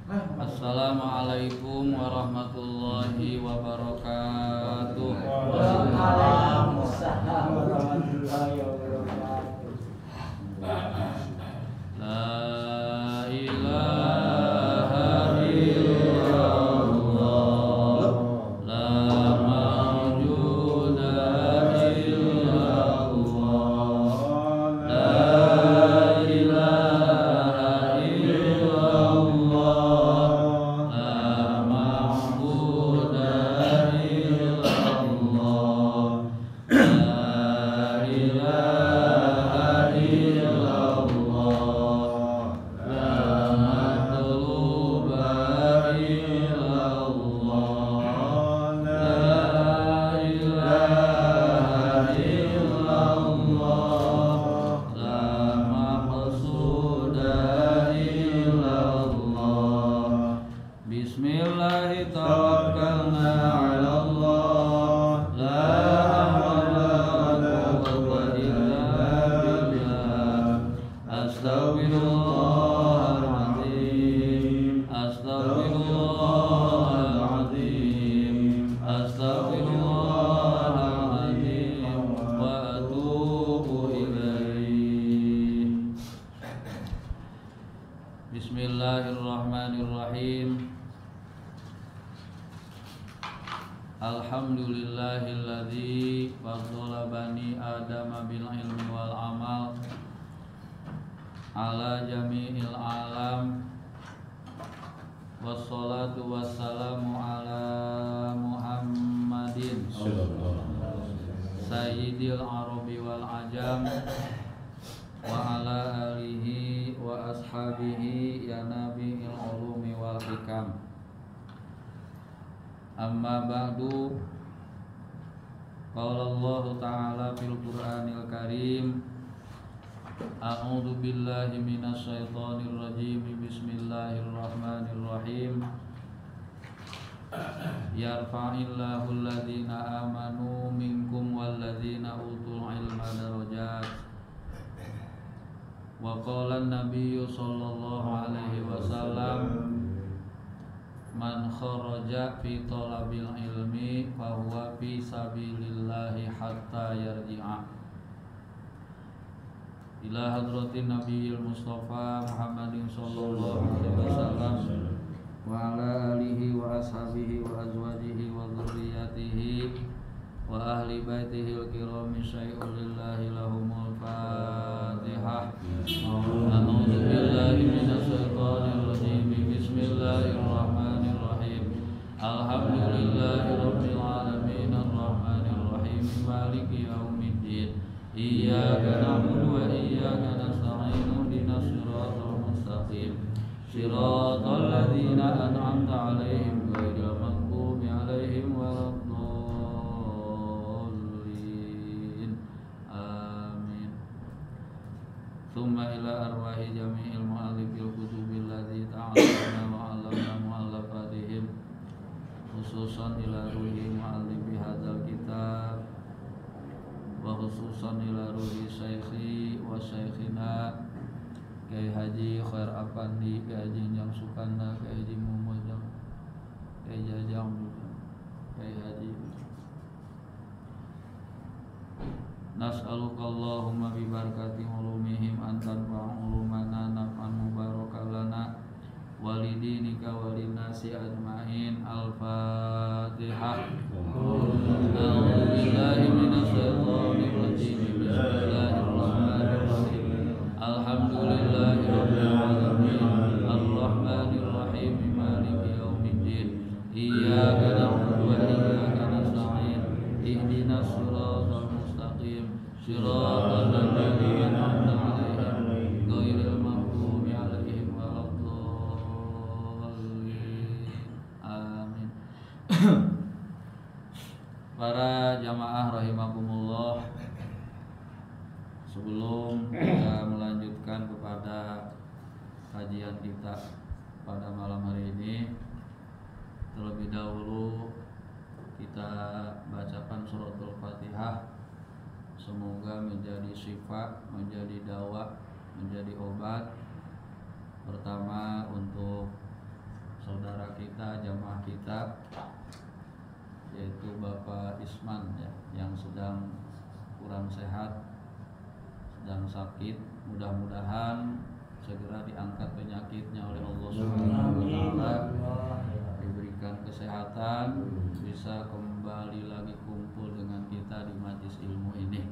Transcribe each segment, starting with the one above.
Assalamualaikum warahmatullahi wabarakatuh. Waalaikumsalam warahmatullahi wabarakatuh. La ilaha illallah, la mawjuda illallah, la ilaha illallah, la ma'buda illallah, la ilaha illallah, la matluba illallah, la ilaha illallah, la maqsuda illallah. Bismillahi tawakkalna ala Allah, la hawla wa la quwwata illa billah. Astaghfirullahaladzim, astaghfirullahaladzim, astaghfirullahaladzim, wa atubu ilaih. Bismillahirrahmanirrahim. Alhamdulillahilladzi faddala bani adama bil ilmi wal amal ala jami'il alam. Wassalatu wassalamu ala Muhammadin sayyidil arabi wal ajam wa ala alihi wa ashabihi ya nabi'il ulumi wal hikam. Amma ba'du, qala Allah ta'ala fil Qur'anil Karim, a'udzu billahi minasy syaithanir rajim. Bismillahirrahmanirrahim. Yarfa'illahu alladhina amanu minkum walladhina utul ilma darajat. Wa qala an-nabiyyu sallallahu alaihi wasallam, man kharaja fi talabil ilmi fahuwa fi sabilillahi hatta yarji'a. Ila hadratin nabiyil mustafa Muhammadin sallallahu alaihi wasallam wa ala alihi wa ashabihi wa azwajihi wa dzurriyyatihi wa ahli baitihi al-kirami syai'ul lillahi lahumul fatihah. A'udzu billahi minasy syaithanir rajim. Bismillahirrahmanirrahim. Alhamdulillahi rabbil alamin arrahmanir rahim maliki yaumiddin. Iyyaka na'budu wa iyyaka nasta'in. Ihdinas siratal mustaqim. Siratal ladzina an'amta 'alaihim ghairil maghdubi 'alaihim waladdallin. Amin. Tsumma ila arwahi jami'il mu'allifil kutubil ladzi ta'allamna wa 'allamna mu'allafatihim, khususan ila ruhi mu'allifi hadzal kitab wa khususan ila ruhi syaikhi wa syaikhina Kyai Haji Khair Afandi, Kyai Haji Njang Sukanda, Kyai Haji Mumojang, Kyai Jajang, Kyai Haji. Nas'aluka Allahumma bi barakati ulumihim an tanfa'a ulumana naf'an mubarakan lana walidinika walinasi ajma'in. Al-Fatihah. A'udzu billahi minasy syaithanir rajim. Bismillahirrahmanirrahim. Alhamdulillahi rabbil alamin arrahmanir rahim maliki yaumiddin. Iyyaka na'budu wa iyyaka nasta'in. Ihdinas siratal mustaqim. Siratal ladzina an'amta 'alaihim ghairil maghdubi 'alaihim waladdallin. Amin. Para jamaah rahimakumullah, sebelum kita melanjutkan kepada kajian kita pada malam hari ini, terlebih dahulu kita bacakan suratul Fatihah. Semoga menjadi syifa, menjadi dawa, menjadi obat. Pertama untuk saudara kita, jamaah kita, yaitu Bapak Isman ya, yang sedang kurang sehat, sedang sakit. Mudah-mudahan segera diangkat penyakitnya oleh Allah Subhanahu wa taala, diberikan kesehatan, bisa kembali lagi kumpul dengan kita di majlis ilmu ini.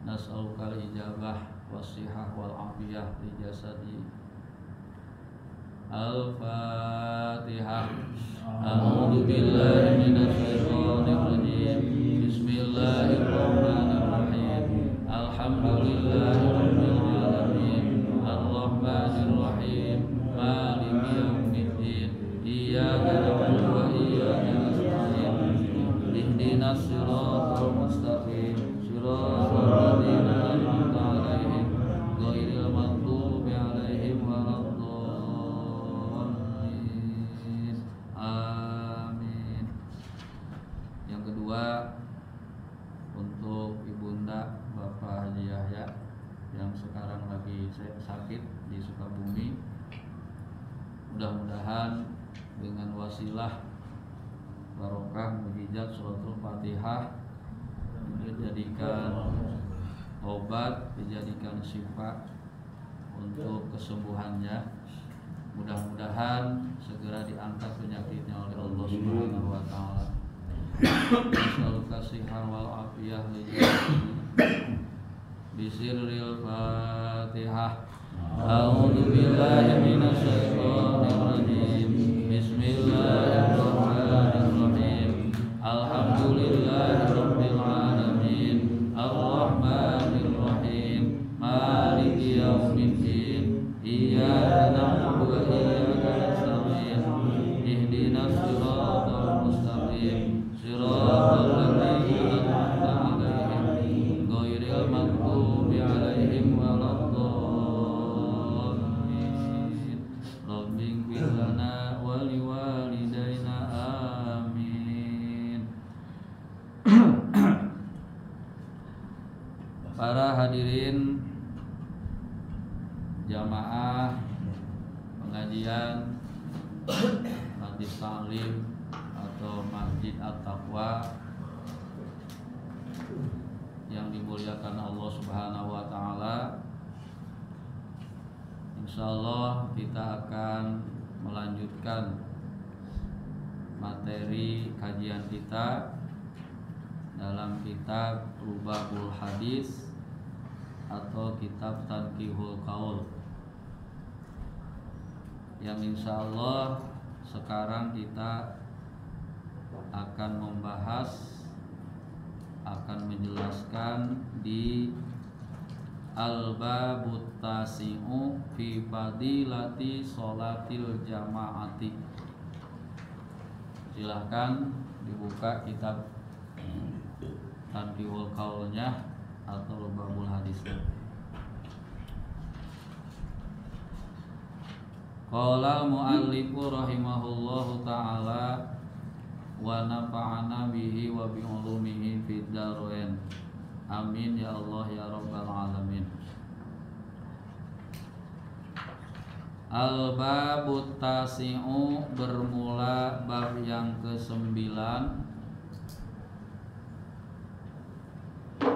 Nas'alukal ijabah wasihah wal afiyah li jasadi. Al-Fatihah. A'udzu billahi minasy syaithanir rajim. Bismillahirrahmanirrahim. Alhamdulillahirabbil alamin. Ar-Rahmanir Rahim. Maliki yaumiddin. Iyyaka na'budu wa iyyaka nasta'in. Ihdinas siratal mustaqim. Shiratal ladzina an'amta 'alaihim ghairil maghdubi 'alaihim waladdallin. Amin. Yang kedua, untuk Ibunda Bapak Haji Yahya yang sekarang lagi sakit di Sukabumi, mudah-mudahan dengan wasilah barokah mujizat suratul Fatihah dijadikan obat, dijadikan syifa untuk kesembuhannya. Mudah-mudahan segera diangkat penyakitnya oleh Allah Subhanahu wa taala. Nas'aluka shihah wal afiyah li bisirril Fatihah. A'udzu billahi minasy syaithanir rajim. Bismillahirrahmanirrahim. Alhamdulillahirabbil alamin. Ar-Rahmanir Rahim. Maliki yaumiddin. Iyyaka na'budu wa iyyaka nasta'in. Ihdinas siratal mustaqim. Siratal ladzina an'amta 'alaihim ghairil maghdubi 'alaihim waladdallin. Rabbighfir lana wa liwalidayna. Amin. Para hadirin jamaah pengajian Majlis Ta'lim atau Masjid At-Taqwa yang dimuliakan Allah Subhanahu wa taala, insyaallah kita akan melanjutkan materi kajian kita dalam kitab Rubabul Hadis atau kitab Tanqihul Qaul, yang insyaallah sekarang kita akan membahas, akan menjelaskan di Al-Babut Tasi'u fi Fadilati Sholatil Jama'ati. Silahkan dibuka kitab Tanqihul Qaulnya atau Rubabul Hadisnya. Qala al-mu'allifu rahimahullahu ta'ala wa nafa'ana bihi wa bi ulumihi fid dharain. Amin ya Allah ya rabbal alamin. Al-babut tasi'u, bermula bab yang ke-9,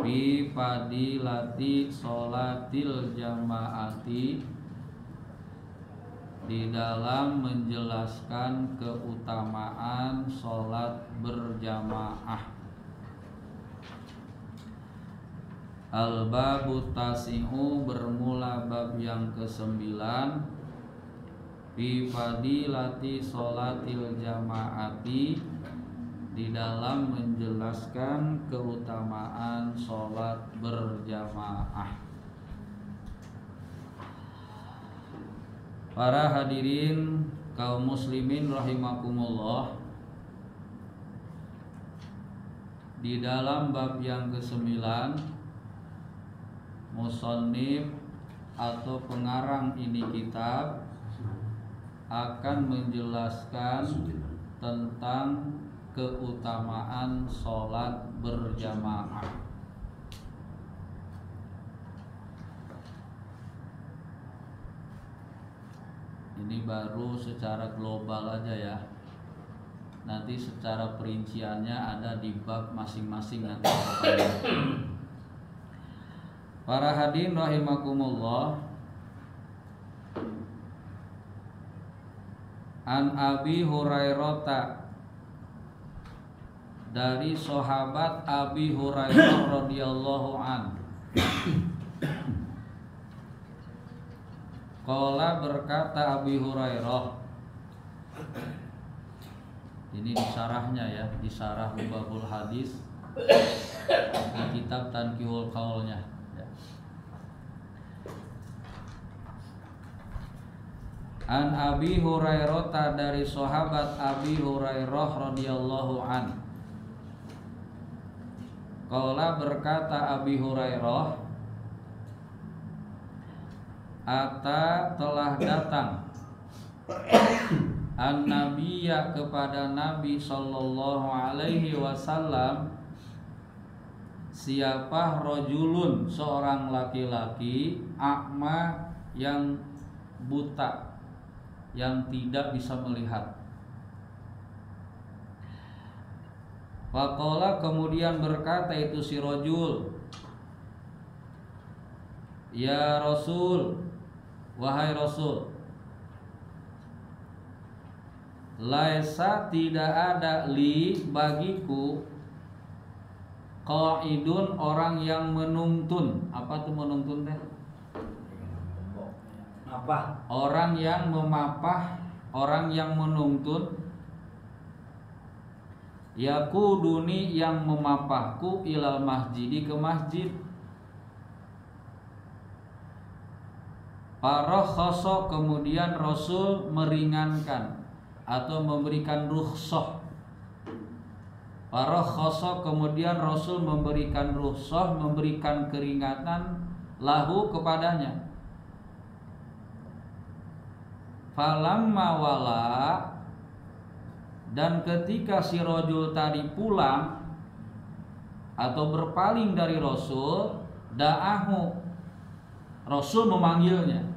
fi fadilati sholatil jama'ati, di dalam menjelaskan keutamaan sholat berjamaah. Al-babut tasi'u, bermula bab yang ke-9, fi fadilati sholatil jama'ati, di dalam menjelaskan keutamaan sholat berjamaah. Para hadirin kaum muslimin rahimakumullah, di dalam bab yang ke-9, musannif atau pengarang ini kitab akan menjelaskan tentang keutamaan sholat berjamaah. Ini baru secara global aja ya. Nanti secara perinciannya ada di bab masing-masing nanti. Para hadirin rahimakumullah. An Abi Hurairah, dari sahabat Abi Hurairah radhiyallahu an. Qala, berkata Abi Hurairah. Ini disarahnya ya, disarah Babul Hadis di kitab Tanqihul Qaulnya ya. An Abi Hurairah, dari sahabat Abi Hurairah radhiyallahu an. Qala, berkata Abi Hurairah, ata, telah datang an-nabiyya, kepada Nabi sallallahu alaihi wasallam, siapa rajulun, seorang laki-laki, a'ma, yang buta, yang tidak bisa melihat. Faqala, kemudian berkata itu si rajul, ya Rasul, wahai Rasul, laisa, tidak ada, li, bagiku, qaidun, orang yang menuntun. Apa tuh menuntun teh? Apa? Orang yang memapah, orang yang menuntun. Yakuduni, yang memapahku, ilal masjidi, ke masjid. Parakhasa, kemudian Rasul meringankan atau memberikan rukhsah. Parakhasa, kemudian Rasul memberikan rukhsah, memberikan keringanan lahu, kepadanya. Falamma wala, dan ketika si rajul tadi pulang atau berpaling dari Rasul, da'ahu, Rasul memanggilnya.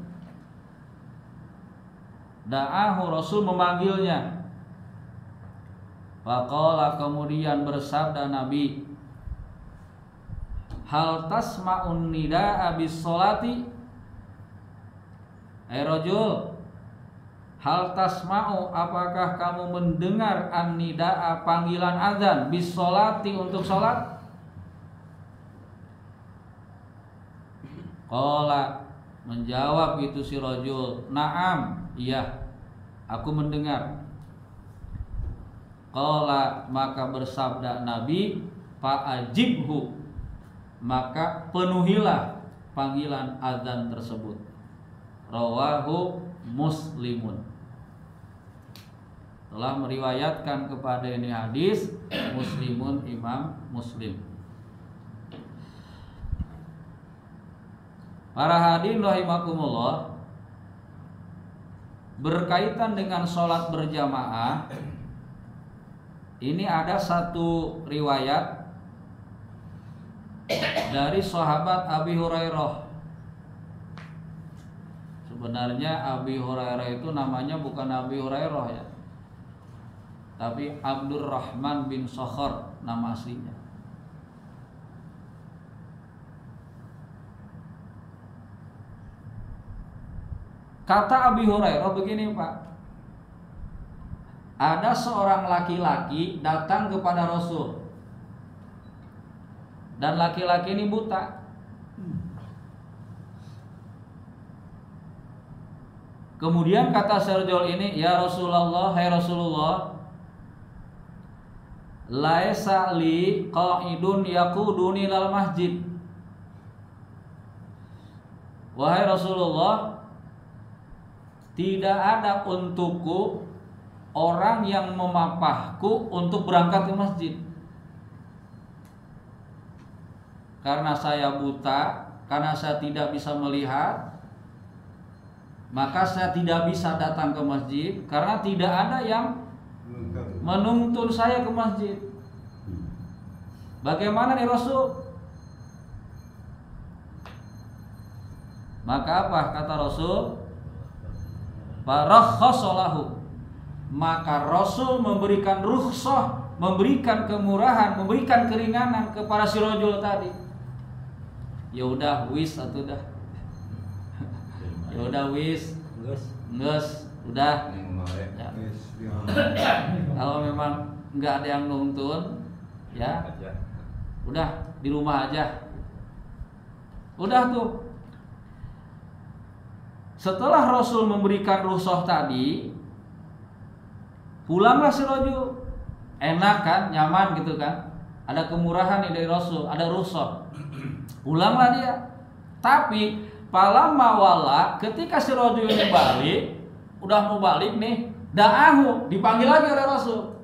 Da'ahu, Rasul memanggilnya. Faqala, kemudian bersabda Nabi, hal tasma'un nida'a bis sholati, rajul, hal tasma'u, apakah kamu mendengar an-nida'a, panggilan azan, bis sholati, untuk sholat? Qala, menjawab itu si rajul, na'am, iya, aku mendengar. Qala, maka bersabda Nabi, fa'ajibhu, maka penuhilah panggilan azan tersebut. Rawahu Muslimun, telah meriwayatkan kepada ini hadis Muslimun, Imam Muslim. Para hadirin rahimakumullah, berkaitan dengan sholat berjamaah, ini ada satu riwayat dari sahabat Abi Hurairah. Sebenarnya Abi Hurairah itu namanya bukan Abi Hurairah ya, tapi Abdurrahman bin Sakhar nama aslinya. Kata Abi Hurairah begini, Pak. Ada seorang laki-laki datang kepada Rasul, dan laki-laki ini buta. Kemudian kata serjol ini, ya Rasulullah, hai Rasulullah, laisa li qaidun yaquduni lal masjid. Wahai Rasulullah, tidak ada untukku orang yang memapahku untuk berangkat ke masjid. Karena saya buta, karena saya tidak bisa melihat, maka saya tidak bisa datang ke masjid, karena tidak ada yang menuntun saya ke masjid. Bagaimana nih Rasul? Maka apa kata Rasul? farakhasalahu, maka Rasul memberikan rukhsah, memberikan kemurahan, memberikan keringanan kepada si rajul tadi. Ya udah wis atuh dah. Ya udah wis, geus, udah. Ya. Kalau memang nggak ada yang nuntun, ya udah di rumah aja. Udah tuh. Setelah Rasul memberikan rukhsah tadi, pulanglah si rajul. Enak kan, nyaman gitu kan. Ada kemurahan nih dari Rasul, ada rukhsah. Pulanglah dia. Tapi palamma wala, ketika si rajul ini balik, udah mau balik nih, da'ahu, dipanggil lagi oleh Rasul.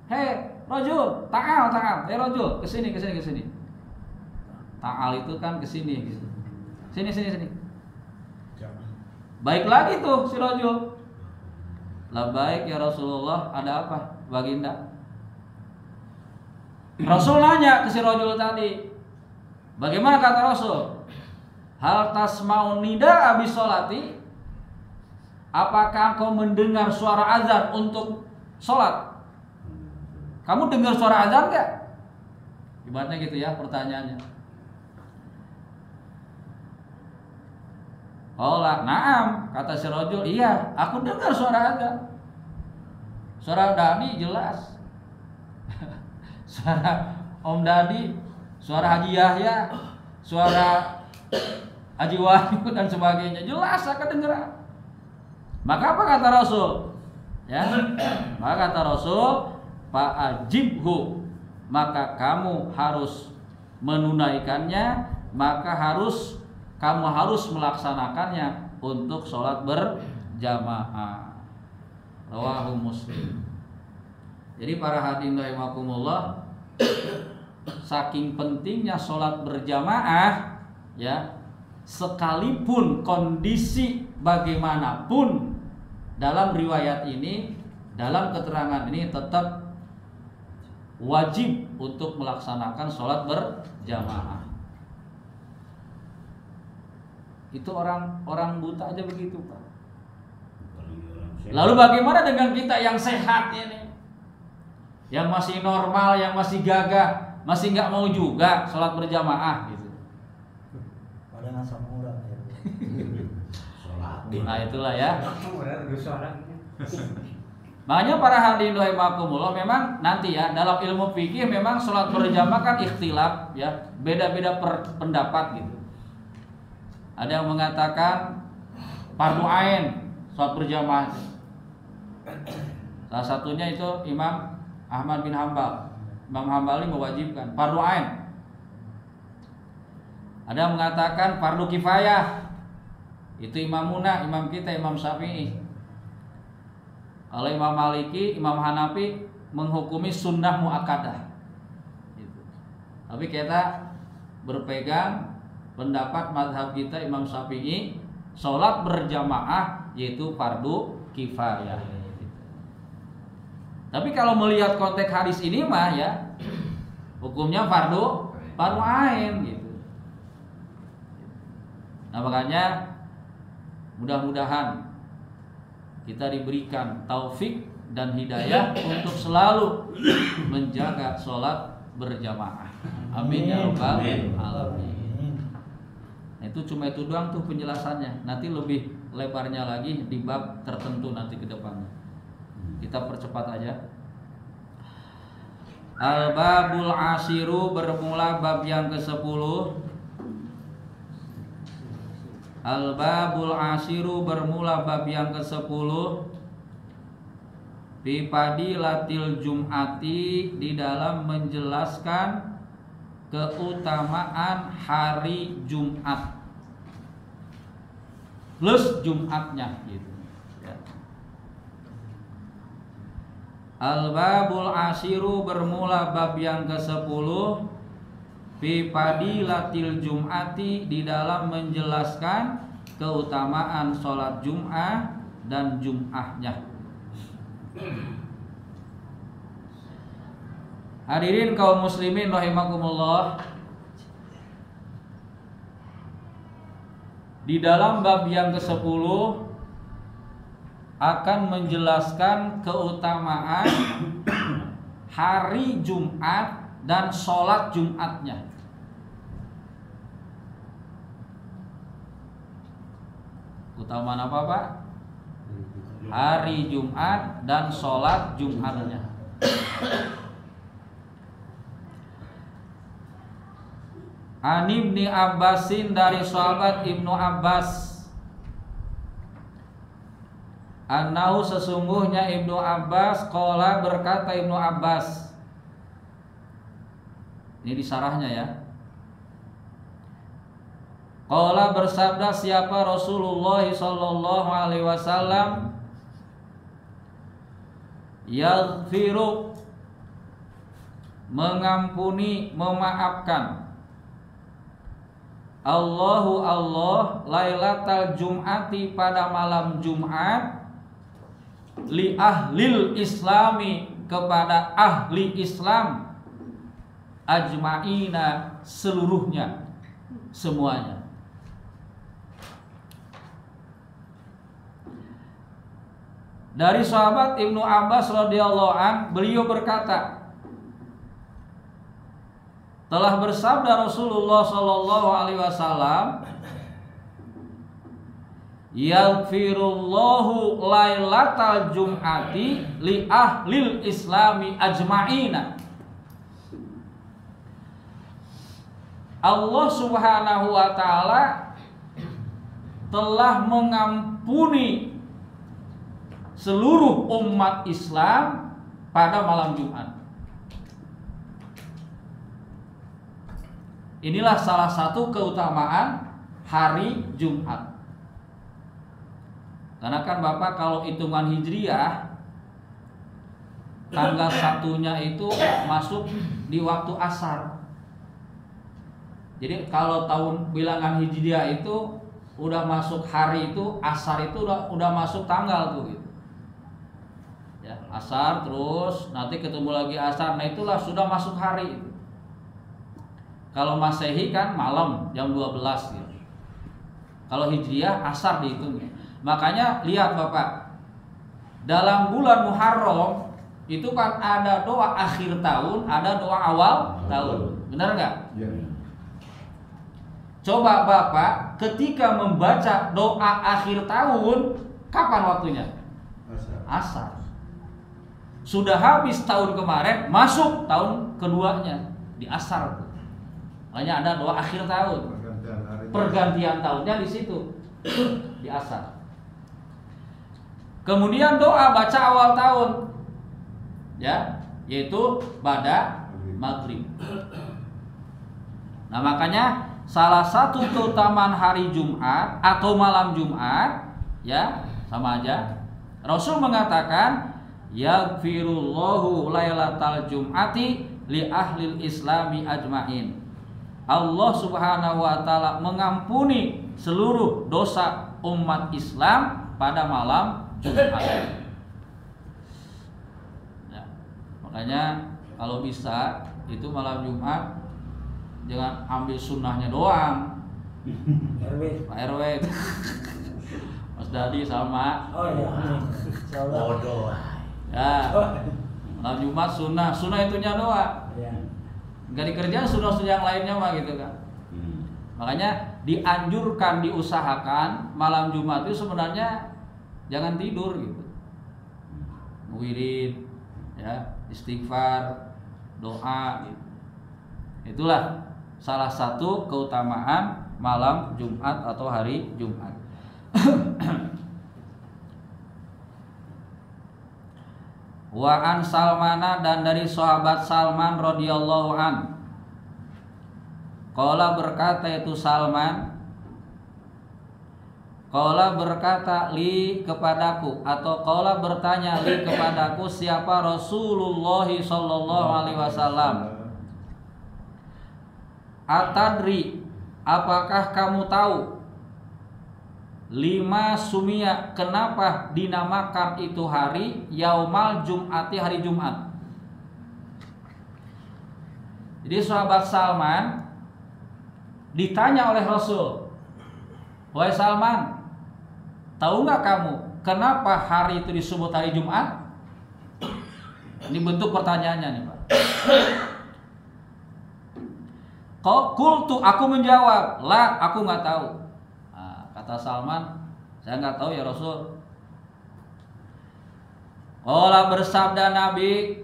Hei, rajul, ta'al. Hei rajul, kesini. Ta'al itu kan kesini gitu. Sini. Baik lagi tuh si rajul. Labbaik ya Rasulullah, ada apa baginda? Rasul nanya ke si rajul tadi. Bagaimana kata Rasul? Hal tasma'un nida abis sholati? Apakah engkau mendengar suara azan untuk sholat? Kamu dengar suara azan gak? Ibaratnya gitu ya pertanyaannya. Qala na'am, kata si rajul, iya, aku dengar suara azan. Suara Dadi jelas. Suara Om Dadi, suara Haji Yahya, suara Haji Wahyu dan sebagainya jelas akan dengar. Maka apa kata Rasul? Ya, maka kata Rasul, fa'ajibhu, maka kamu harus menunaikannya, maka kamu harus melaksanakannya untuk sholat berjamaah. Rawahu Muslim. Jadi para hadirin rahimakumullah, saking pentingnya sholat berjamaah, ya, sekalipun kondisi bagaimanapun, dalam riwayat ini, dalam keterangan ini tetap wajib untuk melaksanakan sholat berjamaah. Itu orang buta aja begitu, Pak. Lalu bagaimana dengan kita yang sehat ini, yang masih normal, yang masih gagah, masih nggak mau juga sholat berjamaah gitu? Padahal asam urat ya. Nah itulah ya. Makanya para hadirin rahimakumullah, memang nanti ya dalam ilmu fikih memang sholat berjamaah kan ikhtilaf ya, beda-beda pendapat gitu. Ada yang mengatakan fardu ain sholat berjamaah. Salah satunya itu Imam Ahmad bin Hambal. Imam Hambali mewajibkan fardu ain. Ada yang mengatakan fardu kifayah. Itu Imamuna, imam kita, Imam Syafi'i. Kalau Imam Maliki, Imam Hanafi menghukumi sunnah muakkadah. Gitu. Tapi kita berpegang pendapat mazhab kita Imam Syafi'i, sholat berjamaah yaitu fardu kifayah. Tapi kalau melihat konteks hadis ini mah ya, hukumnya fardu ain gitu. Nah makanya mudah-mudahan kita diberikan taufik dan hidayah untuk selalu menjaga sholat berjamaah. Amin ya rabbal alamin. Itu cuma itu doang tuh penjelasannya. Nanti lebih lebarnya lagi di bab tertentu nanti ke depannya. Kita percepat aja. Al-babul ashiru, bermula bab yang ke-10. Al-babul ashiru, bermula bab yang ke-10. Fi fadilatil jum'ati, di dalam menjelaskan keutamaan hari Jumat plus Jumatnya gitu ya. Al-babul ashiru, bermula bab yang ke-10. Fi fadilatil jum'ati, di dalam menjelaskan keutamaan sholat Jum'ah dan Jum'ahnya. Hadirin kaum muslimin rahimakumullah, di dalam bab yang ke-10 akan menjelaskan keutamaan hari Jumat dan sholat Jumatnya. Keutamaan apa Pak? Hari Jumat dan sholat Jumatnya. An Ibni Abbasin, dari sahabat Ibnu Abbas, annahu, sesungguhnya Ibnu Abbas, qala, berkata Ibnu Abbas. Ini di sarahnya ya. Qala, bersabda siapa Rasulullah sallallahu alaihi wasallam, yaghfiru, mengampuni, memaafkan, Allahu Allah, lailatal jum'ati, pada malam Jumat, li ahlil islami, kepada ahli Islam, ajma'ina, seluruhnya, semuanya. Dari sahabat Ibnu Abbas radhiyallahu an, beliau berkata, telah bersabda Rasulullah sallallahu alaihi wasallam, yaghfirullahu lailatal jum'ati li ahlil islami ajma'ina. Allah Subhanahu wa taala telah mengampuni seluruh umat Islam pada malam Jumat. Inilah salah satu keutamaan hari Jumat. Karena kan Bapak kalau hitungan Hijriah, tanggal satunya itu masuk di waktu asar. Jadi kalau tahun bilangan Hijriah itu udah masuk hari itu, asar itu udah masuk tanggal tuh gitu. Ya, asar terus nanti ketemu lagi asar, nah itulah sudah masuk hari itu. Kalau Masehi kan malam jam 12 gitu. Kalau Hijriah asar dihitungnya. Makanya lihat Bapak, dalam bulan Muharram itu kan ada doa akhir tahun, ada doa awal tahun. Benar nggak? Ya. Coba Bapak ketika membaca doa akhir tahun, kapan waktunya? Asar. Sudah habis tahun kemarin, masuk tahun keduanya di asar. Makanya ada doa akhir tahun, pergantian tahunnya di situ, di asar. Kemudian doa baca awal tahun, ya, yaitu pada maghrib. Nah makanya salah satu keutamaan hari Jumat atau malam Jumat, ya sama aja. Rasul mengatakan, yaghfirullahu lailatal jum'ati li ahlil islami ajma'in. Allah Subhanahu wa taala mengampuni seluruh dosa umat Islam pada malam Jumat. Ya, makanya kalau bisa itu malam Jumat jangan ambil sunnahnya doang. Pak RW itu. Mas Dadi sama. Oh iya. Bodoh. Ya. Malam Jumat sunnah itunya doang. Iya. Gak dikerjain sunnah yang lainnya mah gitu kan. Makanya dianjurkan, diusahakan malam Jumat itu sebenarnya jangan tidur gitu. Wirid, ya, istighfar, doa gitu. Itulah salah satu keutamaan malam Jumat atau hari Jumat. Wa an Salmana, dan dari sahabat Salman radhiyallahu an, qala, berkata itu Salman, qala berkata li kepadaku, atau qala bertanya li kepadaku siapa Rasulullah sallallahu alaihi wasallam, atadri, apakah kamu tahu, lima sumia, kenapa dinamakan itu hari yaumal jum'ati, hari Jumat. Jadi sahabat Salman ditanya oleh Rasul, wahai Salman, tahu nggak kamu kenapa hari itu disebut hari Jumat? Ini bentuk pertanyaannya nih Pak. Qultu, aku menjawab, la, aku nggak tahu. Nah, kata Salman, saya nggak tahu ya Rasul. Qala, bersabda Nabi,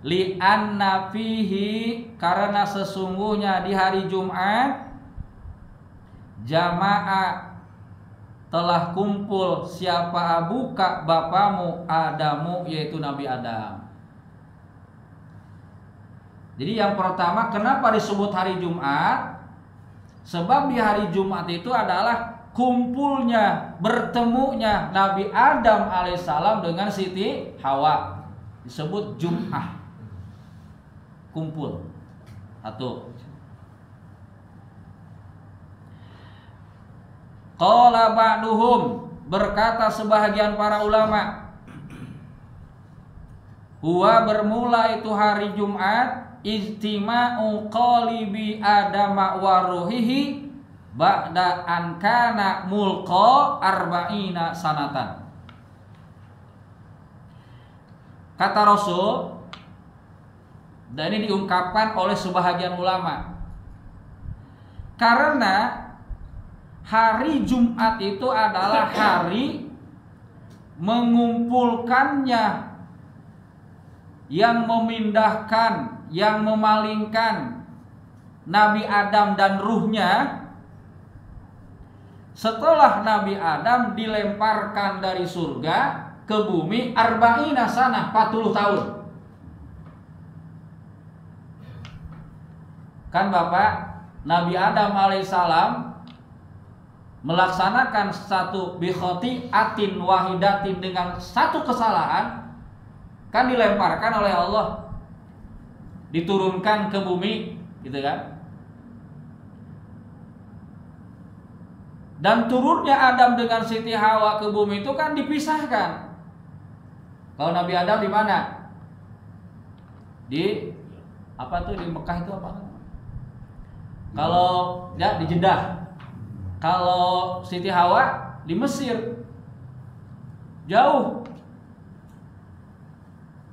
li anna fihi, karena sesungguhnya di hari Jumat jamaah telah kumpul siapa abuka, bapamu, Adamu, yaitu Nabi Adam. Jadi yang pertama, kenapa disebut hari Jumat? Sebab di hari Jumat itu adalah kumpulnya, bertemunya Nabi Adam alaihissalam dengan Siti Hawa. Disebut Jum'ah, kumpul. Satu. Qala ba'duhum, berkata sebahagian para ulama, huwa, bermula itu hari Jumat, ijtima'u qalibi Adama wa ruhihi ba'da an kana mulqa arba'ina sanatan. Kata Rasul, dan ini diungkapkan oleh sebahagian ulama, karena hari Jumat itu adalah hari mengumpulkannya, yang memindahkan, yang memalingkan Nabi Adam dan ruhnya. Setelah Nabi Adam dilemparkan dari surga ke bumi, arba'ina sanah, 40 tahun. Kan Bapak, Nabi Adam alaihissalam melaksanakan satu bikhati'atin wahidatin, dengan satu kesalahan, kan dilemparkan oleh Allah, diturunkan ke bumi, gitu kan? Dan turunnya Adam dengan Siti Hawa ke bumi itu kan dipisahkan. Kalau Nabi Adam di mana? Di apa tuh, di Mekah itu apa? Kalau ya di Jeddah. Kalau Siti Hawa di Mesir, jauh.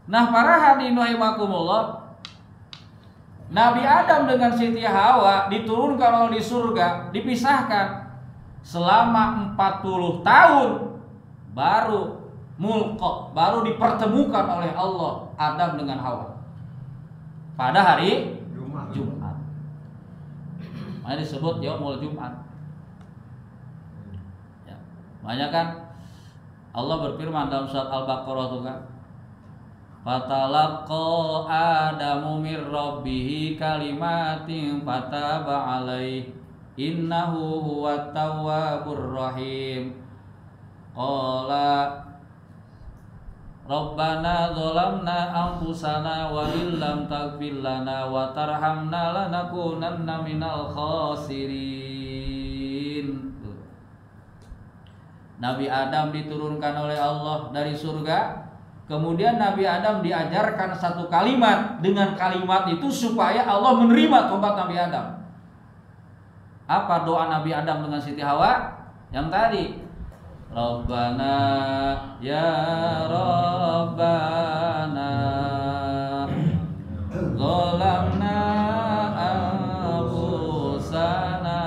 Nah, para hadirin rahimakumullah, Nabi Adam dengan Siti Hawa diturunkan di surga, dipisahkan selama 40 tahun, baru mulqa, baru dipertemukan oleh Allah Adam dengan Hawa pada hari Jumat. Makanya disebut Yaumul Jumat. Ya. Makanya kan Allah berfirman dalam surat Al-Baqarah itu kan, fatalaqa Adamu mir rabbih kalimatin fataba alaihi innahu huwat tawwabur rahim. Qala Rabbana dzalamna anfusana wa illam taghfir lana wa tarhamna lanakunanna minal khasirin. Nabi Adam diturunkan oleh Allah dari surga. Kemudian Nabi Adam diajarkan satu kalimat. Dengan kalimat itu supaya Allah menerima tobat Nabi Adam. Apa doa Nabi Adam dengan Siti Hawa? Yang tadi, Rabbana ya Rabbana zalamna anfusana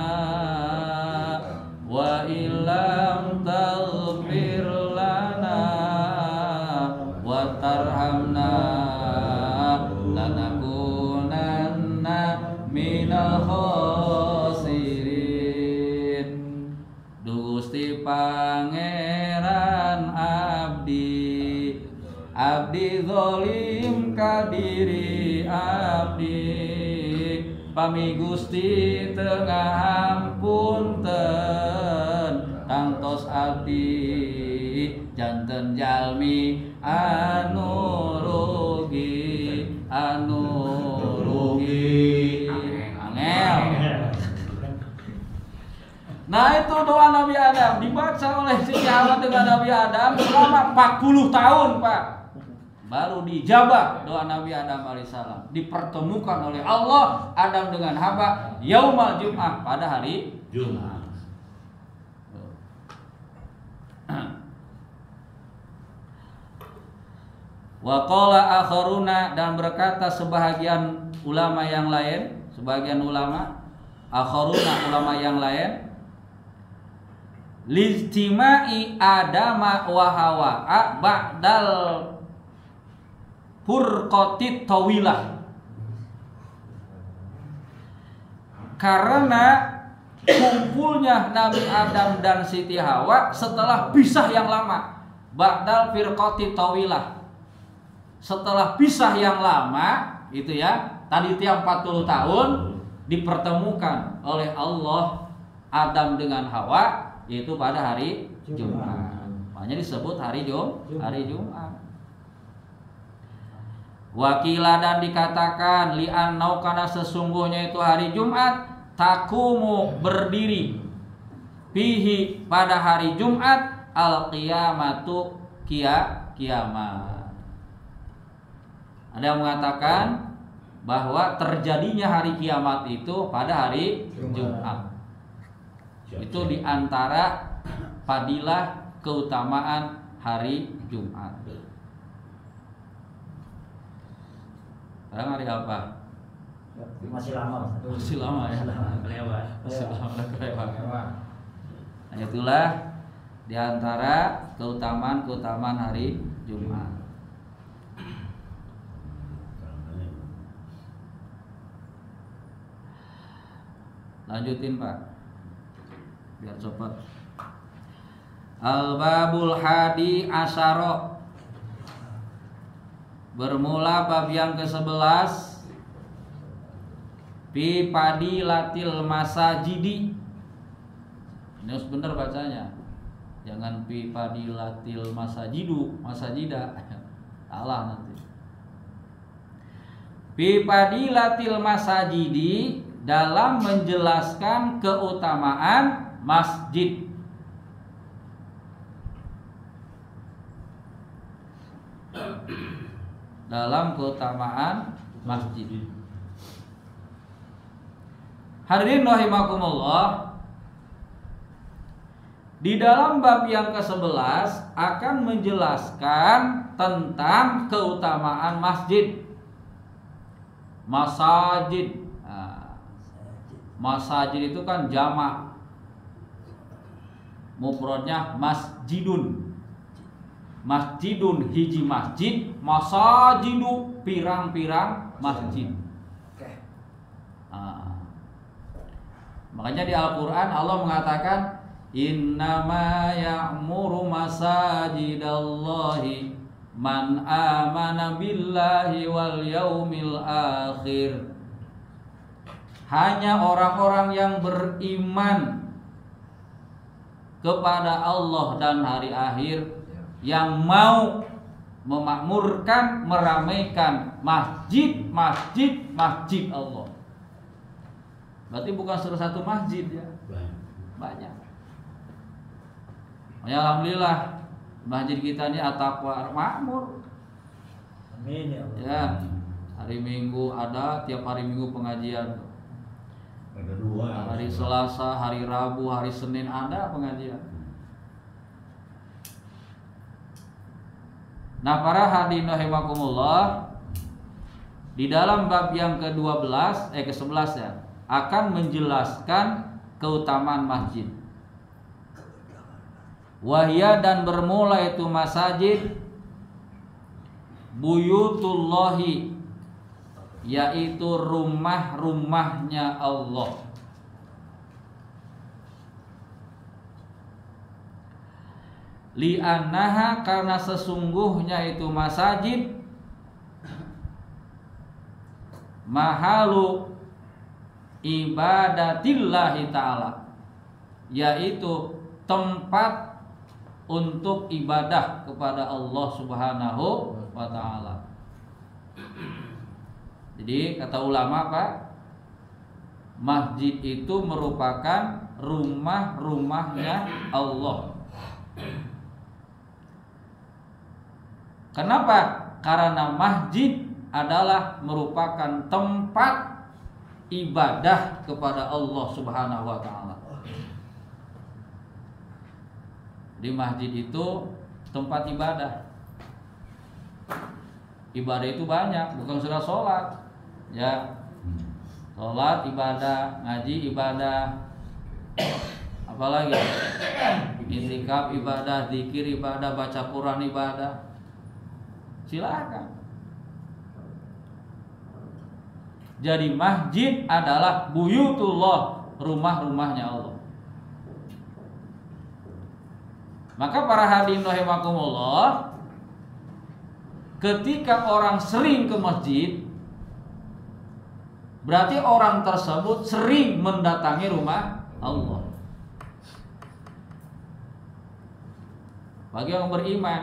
wa illam taghfir lana wa tarhamna lanakunanna minal khasirin. Gusti Pangeran abdi, abdi zalim kadiri abdi, pami Gusti tengah hampunten tangtos abdi, janten jalmi anu rugi, anu rugi angel. Nah, itu doa Nabi Adam dibaca oleh Siti Hawa dengan Nabi Adam selama 40 tahun, Pak. Baru dijabah doa Nabi Adam alaihissalam. Dipertemukan oleh Allah Adam dengan Hawa Yaumal Jum'ah, pada hari Jumat. Wa qala akharuna, dan berkata sebahagian ulama yang lain, sebagian ulama akharuna, ulama yang lain, lijtima'i adama wa hawa'a ba'dal furqatit tawilah, karena kumpulnya Nabi Adam dan Siti Hawa setelah pisah yang lama. Ba'dal firqatit tawilah, setelah pisah yang lama itu ya, tadi tiap 40 tahun dipertemukan oleh Allah Adam dengan Hawa, yaitu pada hari Jumat. Makanya disebut hari Jumat. Wakila, dan dikatakan li'annau, karena sesungguhnya itu hari Jumat, takumu, berdiri, fihi, pada hari Jumat, al-qiyamatu, kiamat. Ada yang mengatakan bahwa terjadinya hari kiamat itu pada hari Jumat. Itu diantara fadilah keutamaan hari Jumat. Sekarang hari apa? Masih lama. Masih lama ya. Kelewat. Masih lama kelewat. Nah, itulah diantara keutamaan hari Jumat. Lanjutin Pak, biar cepat. Al-babul hadi asyara, bermula bab yang ke-11, fi fadilatil masajidi. Ini harus benar bacanya, jangan fi fadilatil masajida, salah nanti. Fi fadilatil masajidi, dalam menjelaskan keutamaan masjid. Dalam keutamaan masjid. Hadirin rahimakumullah, di dalam bab yang ke-11 akan menjelaskan tentang keutamaan masjid. Masajid. Masajid itu kan jamak, mufradnya masjidun. Masjidun hiji masjid, masajidu pirang-pirang masjid. Makanya di Al-Quran Allah mengatakan innama ya'muru masajidallahi man amana billahi wal yaumil akhir. Hanya orang-orang yang beriman kepada Allah dan hari akhir yang mau memakmurkan, meramaikan masjid Allah. Berarti bukan satu masjid ya, banyak. Alhamdulillah masjid kita ini at-taqwa makmur. Amin ya Allah. Ya, hari Minggu ada, tiap hari Minggu pengajian. Hari Selasa, hari Rabu, hari Senin ada pengajian. Nah, para hadirin rahimakumullah, di dalam bab yang ke-11 ya, akan menjelaskan keutamaan masjid. Wahya, dan bermula itu masajid buyutullahi, yaitu rumah-rumahnya Allah. Li'annaha, karena sesungguhnya itu masajid mahalu ibadatillahi ta'ala, yaitu tempat untuk ibadah kepada Allah Subhanahu wa ta'ala. Jadi kata ulama Pak, masjid itu merupakan rumah-rumahnya Allah. Kenapa? Karena masjid adalah merupakan tempat ibadah kepada Allah Subhanahu wa ta'ala. Di masjid itu tempat ibadah. ibadah itu banyak, bukan sudah sholat. Ya, sholat ibadah, ngaji ibadah, apalagi itikaf ibadah, zikir ibadah, baca Quran ibadah. Silakan. Jadi masjid adalah buyutullah, rumah-rumahnya Allah. Maka para hadirin rahimakumullah, ketika orang sering ke masjid, berarti orang tersebut sering mendatangi rumah Allah. Bagi orang beriman,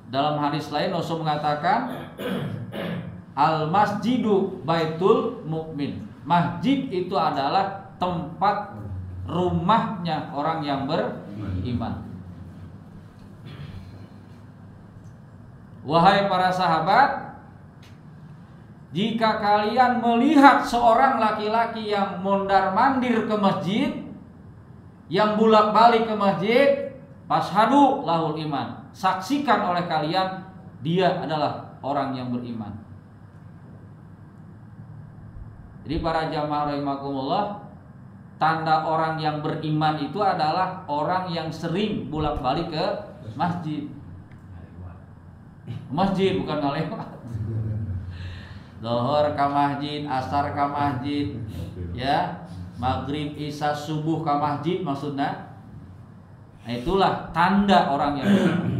dalam hadis lain Rasul mengatakan, al masjidu baitul mukmin. Masjid itu adalah tempat rumahnya orang yang beriman. Wahai para sahabat, jika kalian melihat seorang laki-laki yang mondar-mandir ke masjid, yang bolak-balik ke masjid, fashhadu lahul iman, saksikan oleh kalian dia adalah orang yang beriman. Jadi para jamaah rahimakumullah, tanda orang yang beriman itu adalah orang yang sering bolak-balik ke masjid. Masjid bukan ngalewat. Zuhur ke masjid, asar ke masjid, ya, maghrib, isya, subuh ke masjid maksudnya. Nah, itulah tanda orang yang beriman.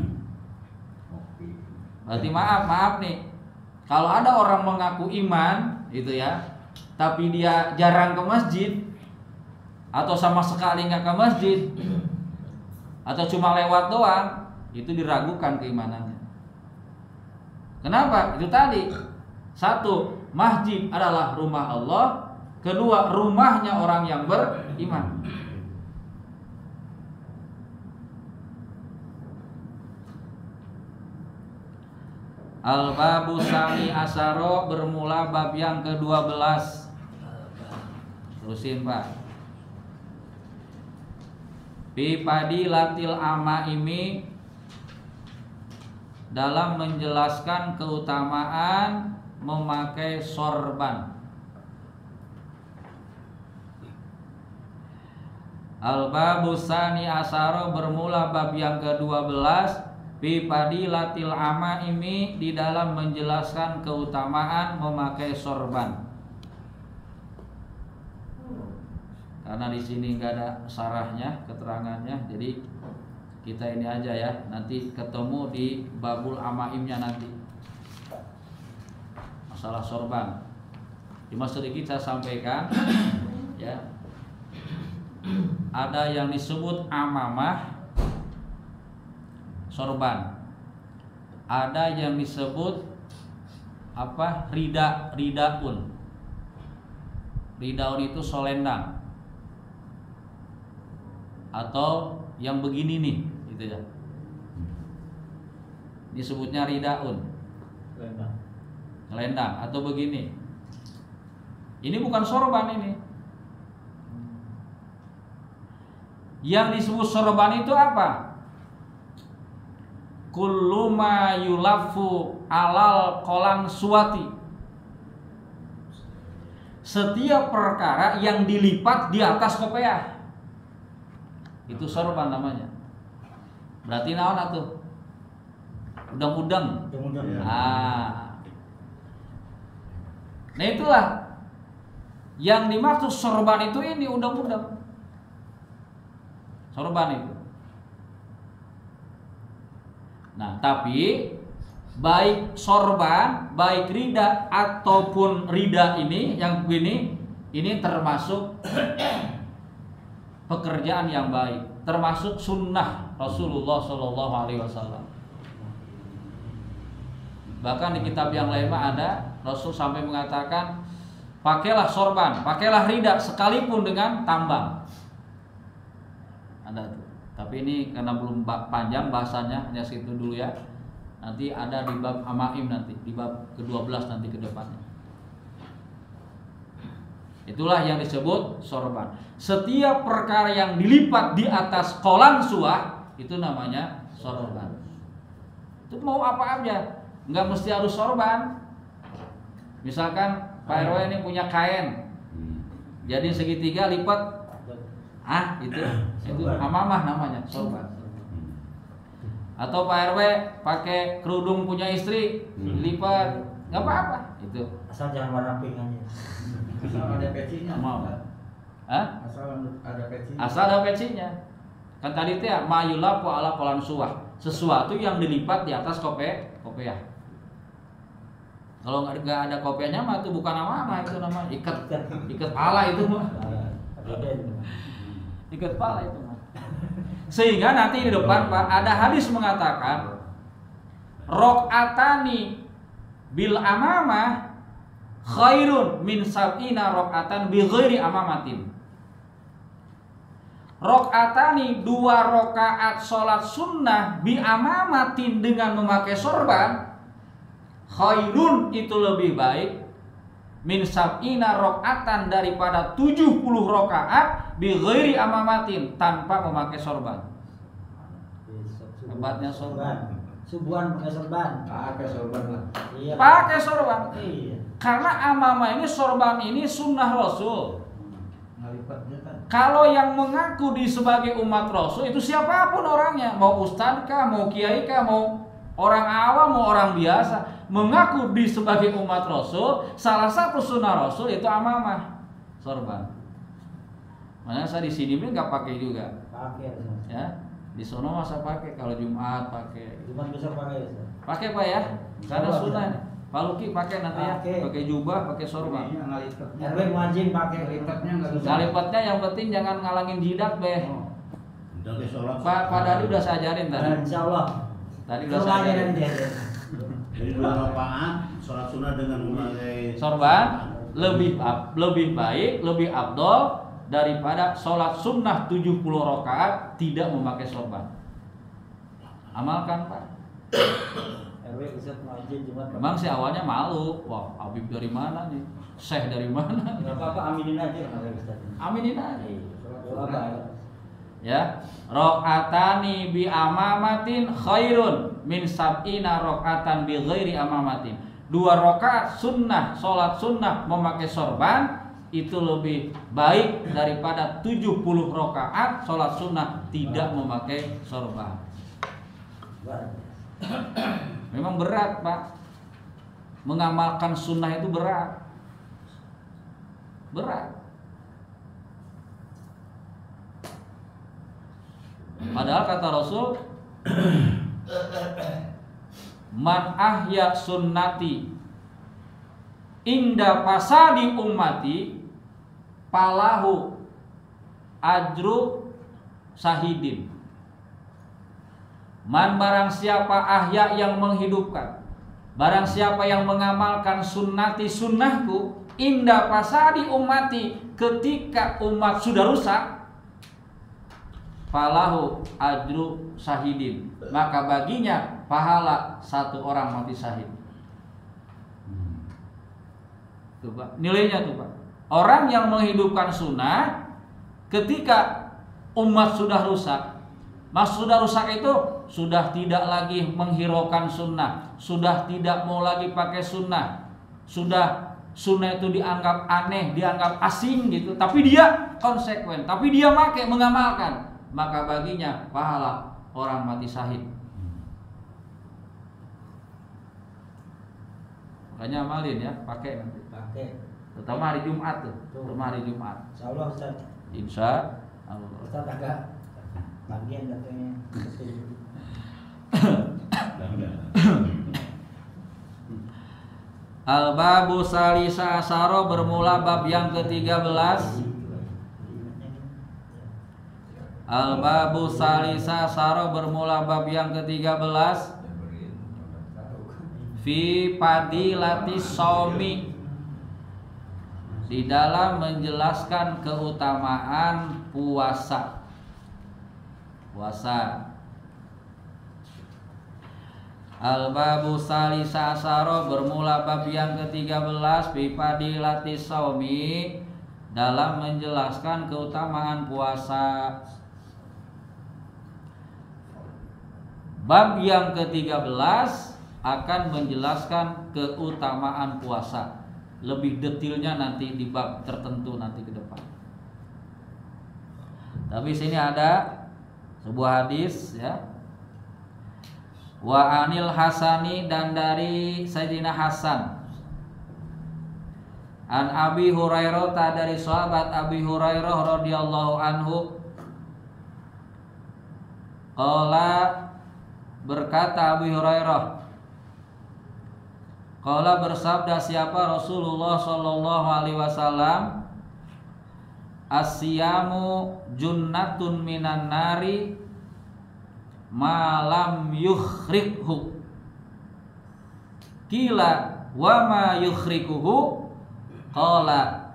Berarti maaf nih, kalau ada orang mengaku iman itu ya, tapi dia jarang ke masjid atau sama sekali nggak ke masjid atau cuma lewat doang, itu diragukan keimanannya. Kenapa? Itu tadi, satu, masjid adalah rumah Allah, kedua, rumahnya orang yang beriman. Al-babu sami asaro, bermula bab yang ke-12. Terusin Pak. Fi fadilatil amaimi, dalam menjelaskan keutamaan memakai sorban. Al-babu sani asaro, bermula bab yang ke-12. Fi fadilatil amaimi, di dalam menjelaskan keutamaan memakai sorban. Karena di sini nggak ada sarahnya, keterangannya, jadi kita ini aja ya. Nanti ketemu di babul amaimnya nanti. Masalah sorban. Cuma sedikit saya sampaikan, ya. Ada yang disebut amamah, sorban. Ada yang disebut apa? Ridaun. Ridaun itu solendang. Atau yang begini nih, gitu ya. Disebutnya ridaun. Selendang atau begini. Ini bukan sorban ini. Yang disebut sorban itu apa? Kullu ma yulafu alal kolang suwati. Setiap perkara yang dilipat di atas kopiah, itu sorban namanya. Berarti naon atuh? Udang-udang. Nah itulah yang dimaksud sorban itu, ini udang-udang. Sorban itu. Nah, tapi baik sorban, baik rida ataupun rida ini yang begini, ini termasuk pekerjaan yang baik, termasuk sunnah Rasulullah SAW. Bahkan di kitab yang lain ada Rasul sampai mengatakan, pakailah sorban, pakailah rida sekalipun dengan tambang. Ada tuh. Tapi ini karena belum panjang bahasanya, hanya segitu dulu ya. Nanti ada di bab amaim, nanti di bab ke-12 nanti ke depannya. Itulah yang disebut sorban. Setiap perkara yang dilipat di atas kolang suah itu namanya sorban. Itu mau apa aja, nggak mesti harus sorban. Misalkan Pak RW ini punya kain, jadi segitiga lipat, itu amamah namanya, sorban. Atau Pak RW pakai kerudung punya istri, lipat, nggak apa-apa, itu. Asal jangan warna pink aja. Asal ada pecinya. Asal ada pecinya. Kan tadi teh mayulapu ala kolan suah, sesuatu yang dilipat di atas kopiah. Kalau nggak ada kopiahnya mah itu bukan amamah, itu namanya ikat pala itu mah. Ikat pala itu mah. Sehingga nanti di depan Pak ada hadis mengatakan rokatani bil amamah khairun min sab'ina rokatan bi ghairi amamatin. Rokatani 2 rakaat sholat sunnah bi amamatin dengan memakai sorban khairun itu lebih baik min sab'ina rokatan daripada 70 rakaat bi ghairi amamatin tanpa memakai sorban. Hebatnya sorban. Subuhan pakai sorban. Pakai sorban lah. Iya. Pakai sorban. Iya. Karena amamah ini sorban ini sunnah Rasul. Ngalipatnya kan. Kalau yang mengaku di sebagai umat Rasul itu siapapun orangnya, mau ustadz kah, mau kiai kah, mau orang awam, mau orang biasa, mengaku di sebagai umat Rasul, salah satu sunnah Rasul itu amamah, sorban. Makanya saya di sini nggak pakai juga, Pakai. ya. Di sono masa pakai, kalau Jumat pakai. Jumat besok pakai. Pakai Pak ya, karena sunnah. Pak Luki pakai nanti ya, pakai jubah, pakai sorban. Ini ngalipatnya. RW wajib pakai. Ngalipatnya nggak bisa. Ngalipatnya yang penting jangan ngalangin jidat be. Udah ke sholat. Pak Dadi udah saya ajarin tadi. Insya Allah. Tadi udah saya ajarin. Jadi 2 rakaat sholat sunnah dengan memakai Sorban lebih baik, lebih afdol daripada sholat sunnah 70 rakaat tidak memakai sorban. Amalkan Pak. RW Ustaz wajib Jumat. Memang sih awalnya malu, wah Habib dari mana nih, Syekh dari mana? Enggak apa-apa, aminin aja kata Ustaz. Aminin aja. Doa baik. Ya, rakaatani bi amamatin khairun min sab'ina rakaatan bi ghairi amamatin. 2 rakaat sunnah, sholat sunnah memakai sorban itu lebih baik daripada 70 rakaat sholat sunnah tidak memakai sorban. Memang berat Pak. Mengamalkan sunnah itu berat. Padahal kata Rasul, man ahya sunnati inda fasadi ummati palahu ajru sahidin. Man barang siapa ahya yang menghidupkan, barang siapa yang mengamalkan sunnati sunnahku inda fasadi ummati ketika umat sudah rusak, falahu ajru sahidin, maka baginya pahala 1 orang mati syahid. Tuh Pak, nilainya tuh Pak. Orang yang menghidupkan sunnah ketika umat sudah rusak. Maksud sudah rusak itu sudah tidak lagi menghiraukan sunnah, sudah tidak mau lagi pakai sunnah, sudah sunnah itu dianggap aneh, dianggap asing gitu. Tapi dia konsekuen, tapi dia mengamalkan, maka baginya pahala orang mati syahid. Makanya amalin ya, pakai nanti. Pakai. Terutama hari Jumat tuh, terutama hari Jumat. Insya Allah Ustaz. Insya Allah. Ustaz agak bagian katanya. Al-babu salisa asaro bermula bab yang ke-13. Al-babu salisa asaro bermula bab yang ke-13. Fi padilati shaumi, di dalam menjelaskan keutamaan puasa. Al-babu salisa asaro bermula bab yang ke-13 fi padilati shaumi, dalam menjelaskan keutamaan puasa. Bab yang ke-13 akan menjelaskan keutamaan puasa. Lebih detailnya nanti di bab tertentu nanti ke depan. Tapi sini ada sebuah hadis ya. Wa anil Hasani, dan dari Sayyidina Hasan. An Abi Hurairah, dari sahabat Abi Hurairah radhiyallahu anhu. Qala, berkata Abi Hurairah, qala, bersabda siapa Rasulullah sallallahu alaihi wasallam, as-siyamu junnatun minan nari malam yukhrikhu. Kila wa ma yukhrikuhu, qala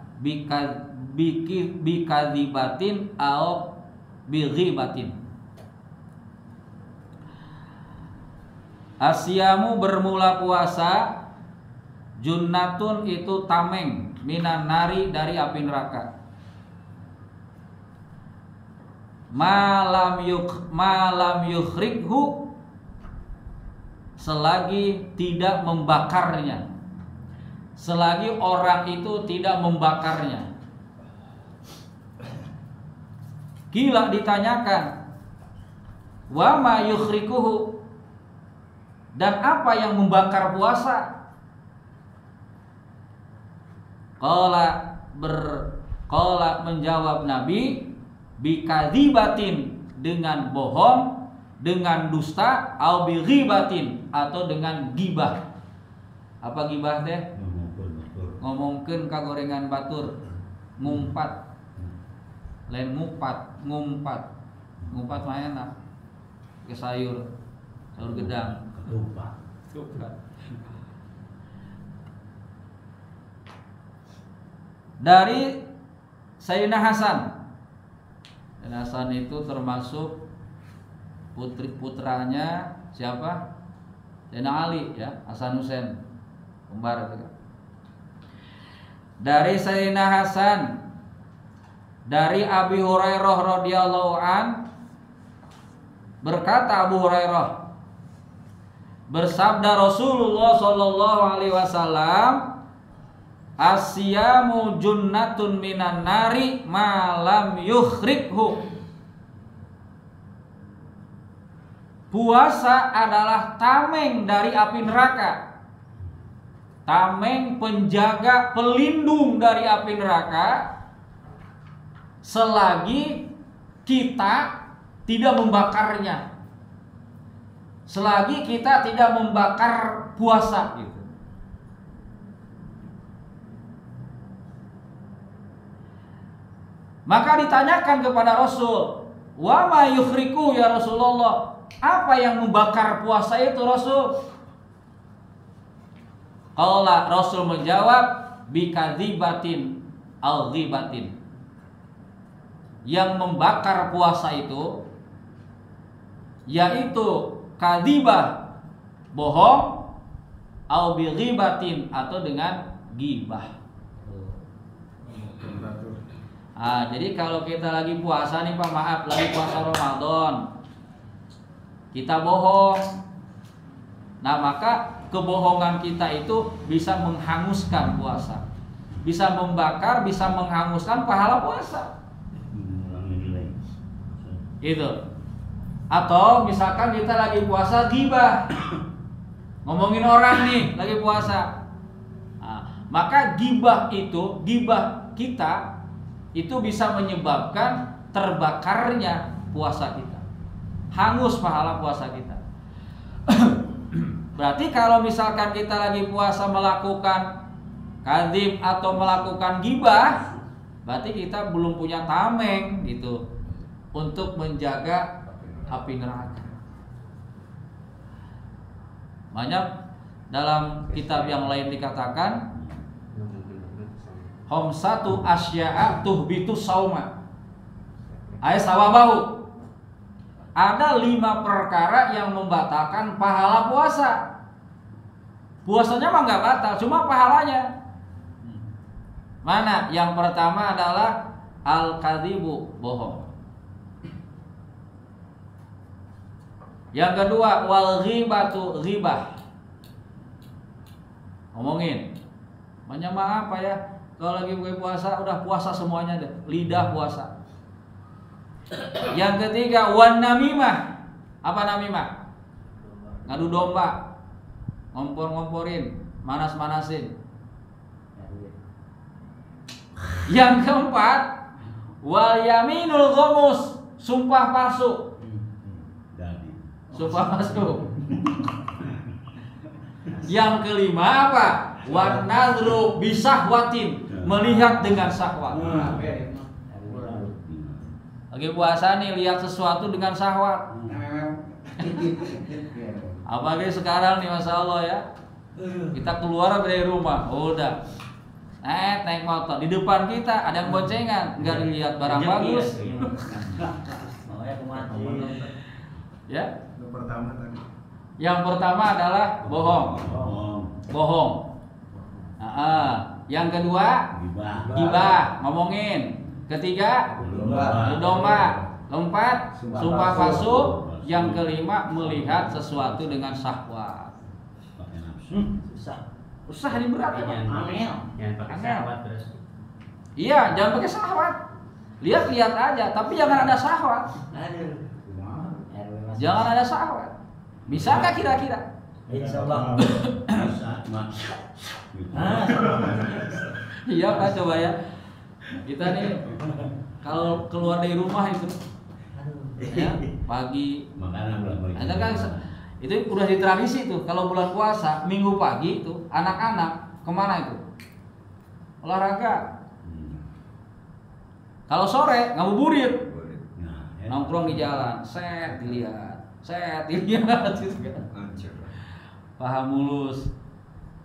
bikadzibatin au bighibatin. Asyamu, bermula puasa, junnatun itu tameng, minan nari, dari api neraka. Malam yukhrikhu, selagi tidak membakarnya, selagi orang itu tidak membakarnya. Gila, ditanyakan, wa ma yukhrikuhu, dan apa yang membakar puasa? Qala menjawab Nabi, bikadzibatin, dengan bohong, dengan dusta, au bighibatin, atau dengan gibah. Apa gibah teh? Ngomongkeun kagorengan batur, ngumpat. Lain ngumpat mah enak. Ke sayur gedang. Lupa. Dari Sayyidina Hasan. Dan Hasan itu termasuk putranya siapa? Sayyidina Ali ya, Hasan Husain, kembar itu kan. Dari Sayyidina Hasan, dari Abi Hurairah radhiyallahu an, berkata Abu Hurairah, bersabda Rasulullah sallallahu alaihi wasallam, asyamu junnatun minan nari malam yukhrikhu. Puasa adalah tameng dari api neraka. Tameng, penjaga, pelindung dari api neraka, selagi kita tidak membakarnya, selagi kita tidak membakar puasa gitu. Maka ditanyakan kepada Rasul, wa ma yukhriku ya Rasulullah, apa yang membakar puasa itu Rasul? Qala, Rasul menjawab, bikadzibatin al ghibatin. Yang membakar puasa itu yaitu kadzibah, bohong, au bighibatin, atau dengan gibah. Jadi kalau kita lagi puasa nih Pak, maaf, lagi puasa Ramadan, kita bohong. Nah, maka kebohongan kita itu bisa menghanguskan puasa, bisa membakar, bisa menghanguskan pahala puasa. Itu. Atau misalkan kita lagi puasa gibah, ngomongin orang nih lagi puasa, maka gibah kita itu bisa menyebabkan terbakarnya puasa kita, hangus pahala puasa kita. Berarti kalau misalkan kita lagi puasa melakukan kadzib atau melakukan gibah, berarti kita belum punya tameng gitu untuk menjaga api neraka. Banyak dalam kitab yang lain dikatakan, khamsatu asya'a tuhbitu sauma ay sawabahu. Ada 5 perkara yang membatalkan pahala puasa. Puasanya mah nggak batal, cuma pahalanya. Mana? Yang pertama adalah al-kadzibu, bohong. Yang kedua, wal ghibatu, ghibah. Ngomongin. Banyak apa ya? Kalau lagi buka puasa, udah puasa semuanya deh. Lidah puasa. Yang ketiga, wan namimah. Apa namimah? Ngadu domba. Ngompor-ngomporin, manas-manasin. Yang keempat, wal yaminul ghamus, sumpah palsu. Jadi. Sumpah palsu. Yang kelima apa? Wan nadru bisahwatin, melihat dengan syahwat. Lagi puasa nih lihat sesuatu dengan syahwat. Apalagi sekarang nih, masya Allah ya. Kita keluar dari rumah, udah naik motor di depan kita ada yang boncengan, nggak dilihat barang bagus. Ya. Yang pertama adalah bohong. Bohong. Yang kedua gibah, ngomongin. Ketiga domba. Keempat sumpah palsu. Yang kelima melihat sesuatu dengan syahwat. Susah ini berat ya. Jangan pakai syahwat terus. Iya, jangan pakai syahwat. Lihat aja, tapi jangan ada syahwat. Jangan ada syahwat. Bisakah kira-kira? Insyaallah. Iya Pak, coba ya. Kita nih kalau keluar dari rumah itu ya, pagi. Ada kan itu udah ditradisi tuh kalau bulan puasa minggu pagi itu anak-anak kemana itu? Olahraga. Kalau sore ngabuburit, nongkrong di jalan, set dilihat gitu kan. Paham mulus,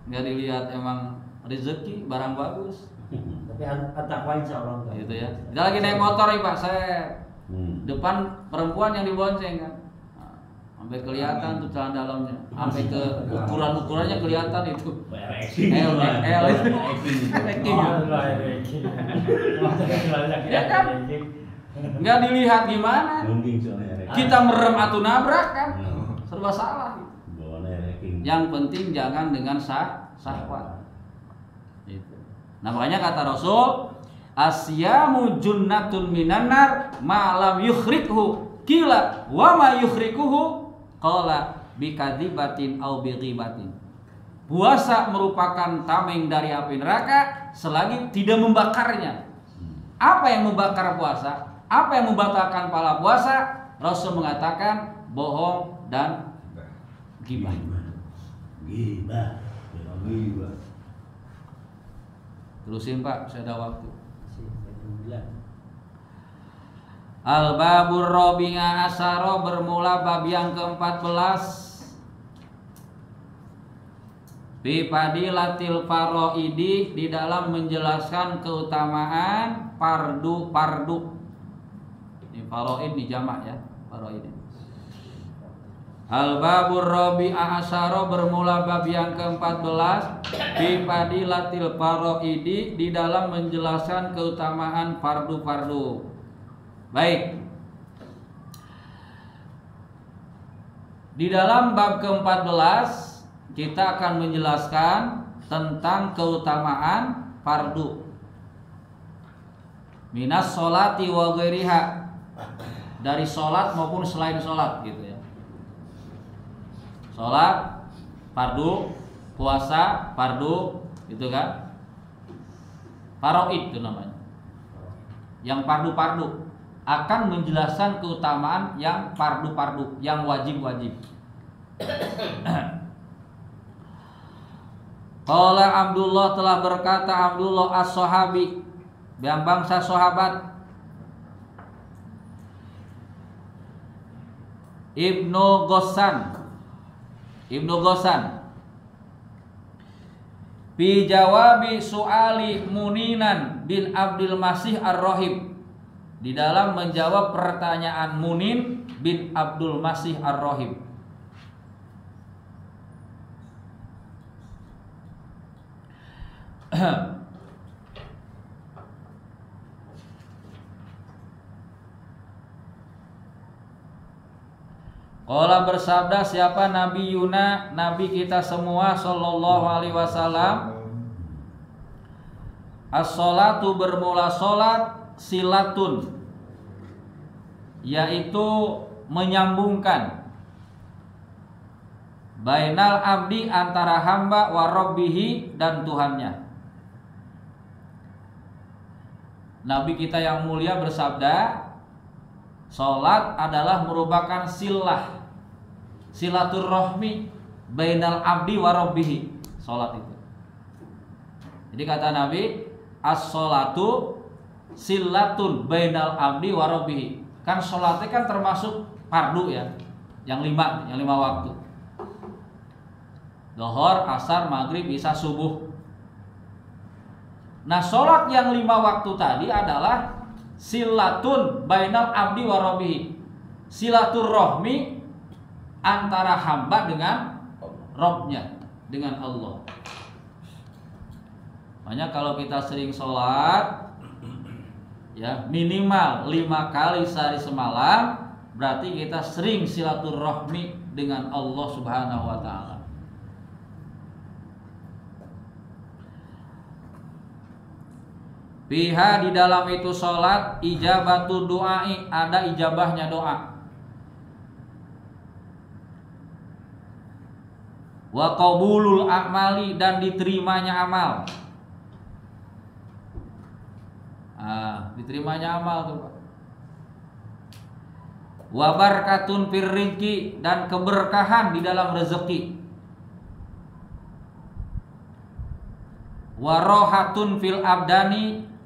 nggak dilihat emang rezeki barang bagus. Tapi takwa insyaallah enggak. Gitu ya. Kita lagi naik motor nih Pak, set. Depan perempuan yang dibonceng kan. Sampai kelihatan tuh celana dalamnya, sampai ke ukurannya kelihatan itu. L itu. Ya kan? Nggak dilihat gimana? Kita merem atau nabrak kan? Serba salah. Yang penting jangan dengan syahwat. Itu. Nah makanya kata Rasul, asyamu junnatun minan nar ma lam yukhrikhu. Qila wa ma yukhrikuhu? Qala bikadzibatin au bighibatin. Puasa merupakan tameng dari api neraka selagi tidak membakarnya. Apa yang membakar puasa? Apa yang membatalkan pahala puasa? Rasul mengatakan bohong dan ghibah. Terusin Pak, saya ada waktu. Al-babur rabi'a asyara, bermula bab yang ke-14. Bi fadilatil faraidi, di dalam menjelaskan keutamaan fardu. Ini faraid di jamak ya, faraid. Al-babur rabi'a asyara, bermula bab yang ke-14. Bi fadilatil faraidi, di dalam menjelaskan keutamaan fardu. Baik. Di dalam bab ke-14 kita akan menjelaskan tentang keutamaan fardu. Minas sholati wa ghairiha, dari sholat maupun selain sholat gitu ya. Sholat fardu, puasa fardu, gitu kan? Faraid itu namanya. Yang fardu akan menjelaskan keutamaan yang fardu, yang wajib. Qala Abdullah, telah berkata Abdullah as-sahabi, yang bangsa sahabat, Ibnu Ghassan fi jawabi su'ali Muninan bin Abdul Masih Ar-Rahib, di dalam menjawab pertanyaan Munin bin Abdul Masih Ar-Rahib. Qala bersabda siapa Nabi Yuna, Nabi kita semua sallallahu alaihi wasallam, as-sholatu bermula sholat, silatun yaitu menyambungkan, bainal abdi antara hamba wa rabbihi dan Tuhannya. Nabi kita yang mulia bersabda, sholat adalah merupakan silaturahmi bainal abdi wa rabbihi. Sholat itu. Jadi kata Nabi, as-sholatu silatun bainal abdi wa rabbihi. Kan sholatnya kan termasuk fardu ya, yang lima waktu. Zuhur, asar, maghrib, isya, subuh. Nah, sholat yang 5 waktu tadi adalah silatun bainal abdi wa rabbihi. Silaturahmi antara hamba dengan Rabbnya, dengan Allah. Makanya kalau kita sering sholat, ya minimal 5 kali sehari semalam, berarti kita sering silaturahmi dengan Allah Subhanahu wa ta'ala. Fiha di dalam itu sholat ijabatu doai, ada ijabahnya doa. Wa qabulul a'mali, dan diterimanya amal. Diterimanya amal tuh Pak. Wa barakatun fir rizqi, dan keberkahan di dalam rezeki. Wa rohatun fil abdani,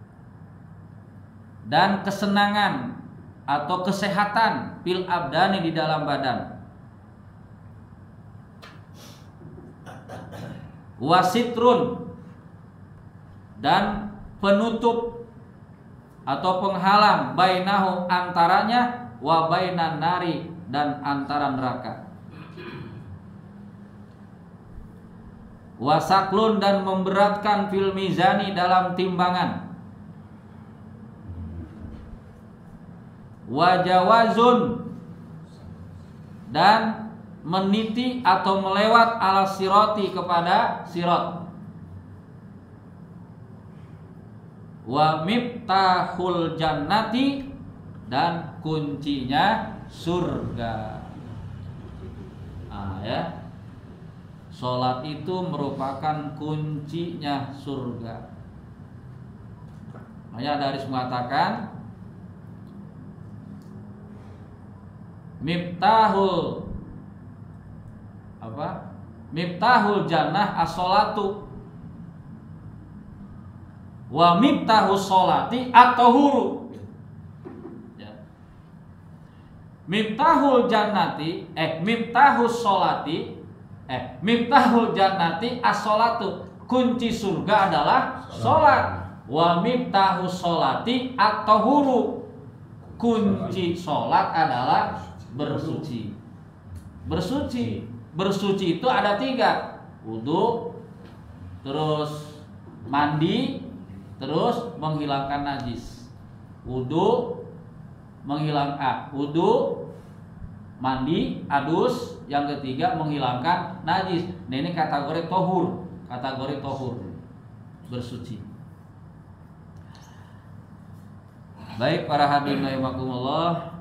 dan kesenangan atau kesehatan fil abdani di dalam badan. Wasitrun, dan penutup atau penghalang bainahu antaranya wa bainan nari, dan antara neraka. Wasaklun, dan memberatkan fil mizani dalam timbangan. Wajawazun, dan meniti atau melewat ala siroti, kepada sirot. Wa miftahul jannati, dan kuncinya surga. Ya. Sholat itu merupakan kuncinya surga. Makanya ada hadis mengatakan Miftahul jannah as-sholatu wa miftahus sholati at-tahuru. Ya. Miftahul jannati as-sholatu, kunci surga adalah sholat. Wa miftahus sholati at-tahuru, kunci sholat adalah bersuci. Bersuci itu ada 3, wudu, terus mandi, terus menghilangkan najis. Wudu, mandi, adus, yang ketiga menghilangkan najis. Nah, ini kategori tohur, bersuci. Baik para hadirin rahimakumullah,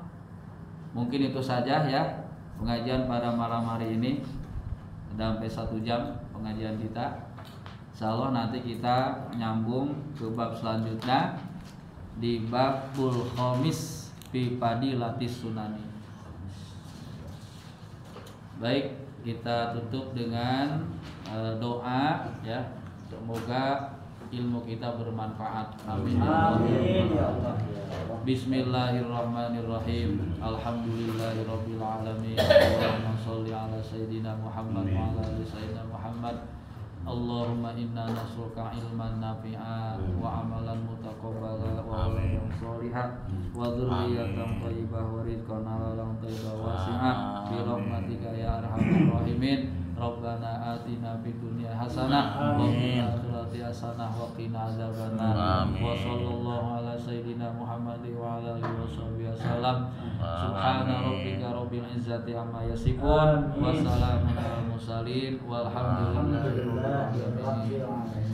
mungkin itu saja ya pengajian pada malam hari ini. Sudah sampai 1 jam pengajian kita. Insyaallah nanti kita nyambung ke bab selanjutnya di babul khamis fi fadilatis sunani. Baik, kita tutup dengan doa ya. Semoga ilmu kita bermanfaat. Amin. Amin ya Allah. Bismillahirrahmanirrahim. Alhamdulillahirabbil alamin. Allahumma shalli ala sayidina Muhammad wa ala ali sayyidina Muhammad. Allahumma inna nas'aluka ilman nafi'a wa amalan mutaqabbala wa amalan sholihan wa dzurriyyatan thayyibah wa rizqan halalan thayyiban wasi'an bi rahmatika ya arhamar rahimin. Rabbana atina fid dunya hasanah wa fil akhirati hasanah wa qina adzabannar. Wa sallallahu ala sayyidina Muhammadin wa ala alihi washabihi wasallam. Subhana rabbika rabbil izzati amma yasifun wa salamun alal mursalin walhamdulillahi rabbil alamin.